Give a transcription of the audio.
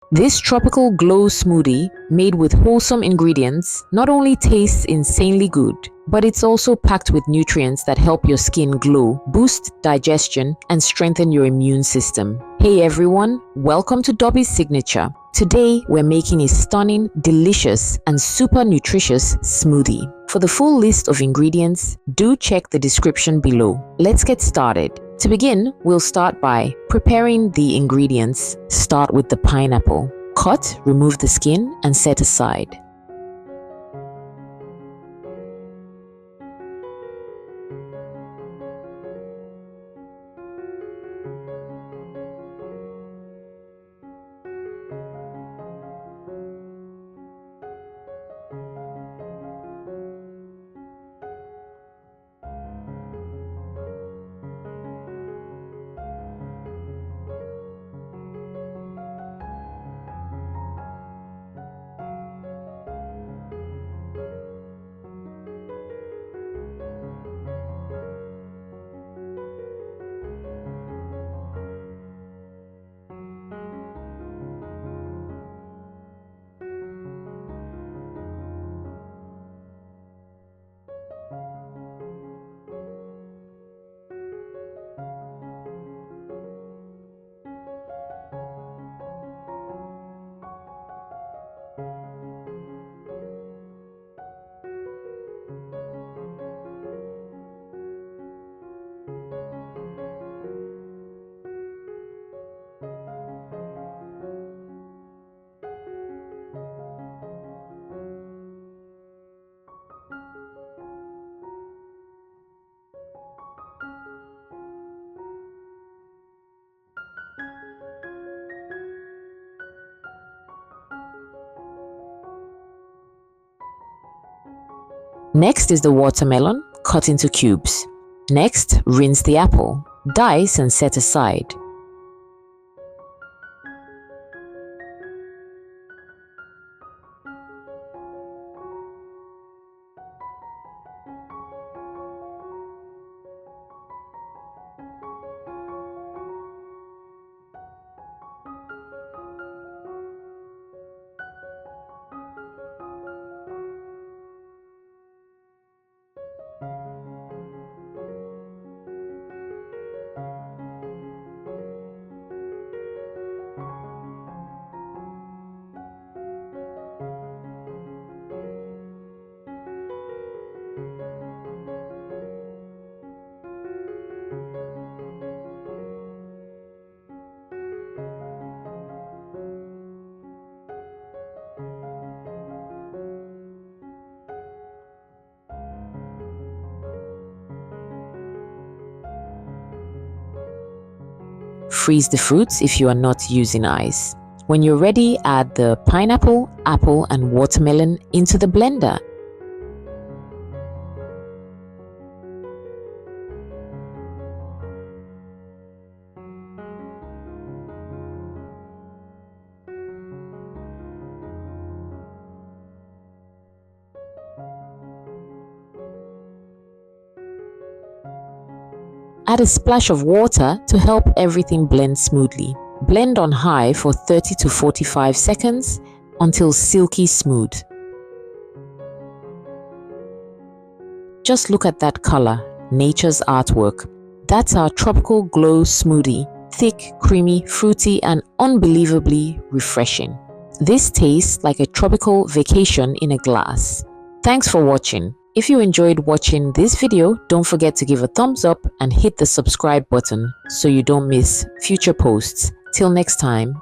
This tropical glow smoothie, made with wholesome ingredients, not only tastes insanely good, but it's also packed with nutrients that help your skin glow, boost digestion, and strengthen your immune system. Hey everyone, welcome to Dobby's Signature. Today, we're making a stunning, delicious, and super nutritious smoothie. For the full list of ingredients, do check the description below. Let's get started. To begin, we'll start by preparing the ingredients. Start with the pineapple. Cut, remove the skin, and set aside. Next is the watermelon, cut into cubes. Next, rinse the apple. Dice and set aside. Freeze the fruits if you are not using ice. When you're ready, add the pineapple, apple, and watermelon into the blender. Add a splash of water to help everything blend smoothly. Blend on high for 30 to 45 seconds until silky smooth. Just look at that color, nature's artwork. That's our tropical glow smoothie. Thick, creamy, fruity, and unbelievably refreshing. This tastes like a tropical vacation in a glass. Thanks for watching. If you enjoyed watching this video, don't forget to give a thumbs up and hit the subscribe button so you don't miss future posts. Till next time.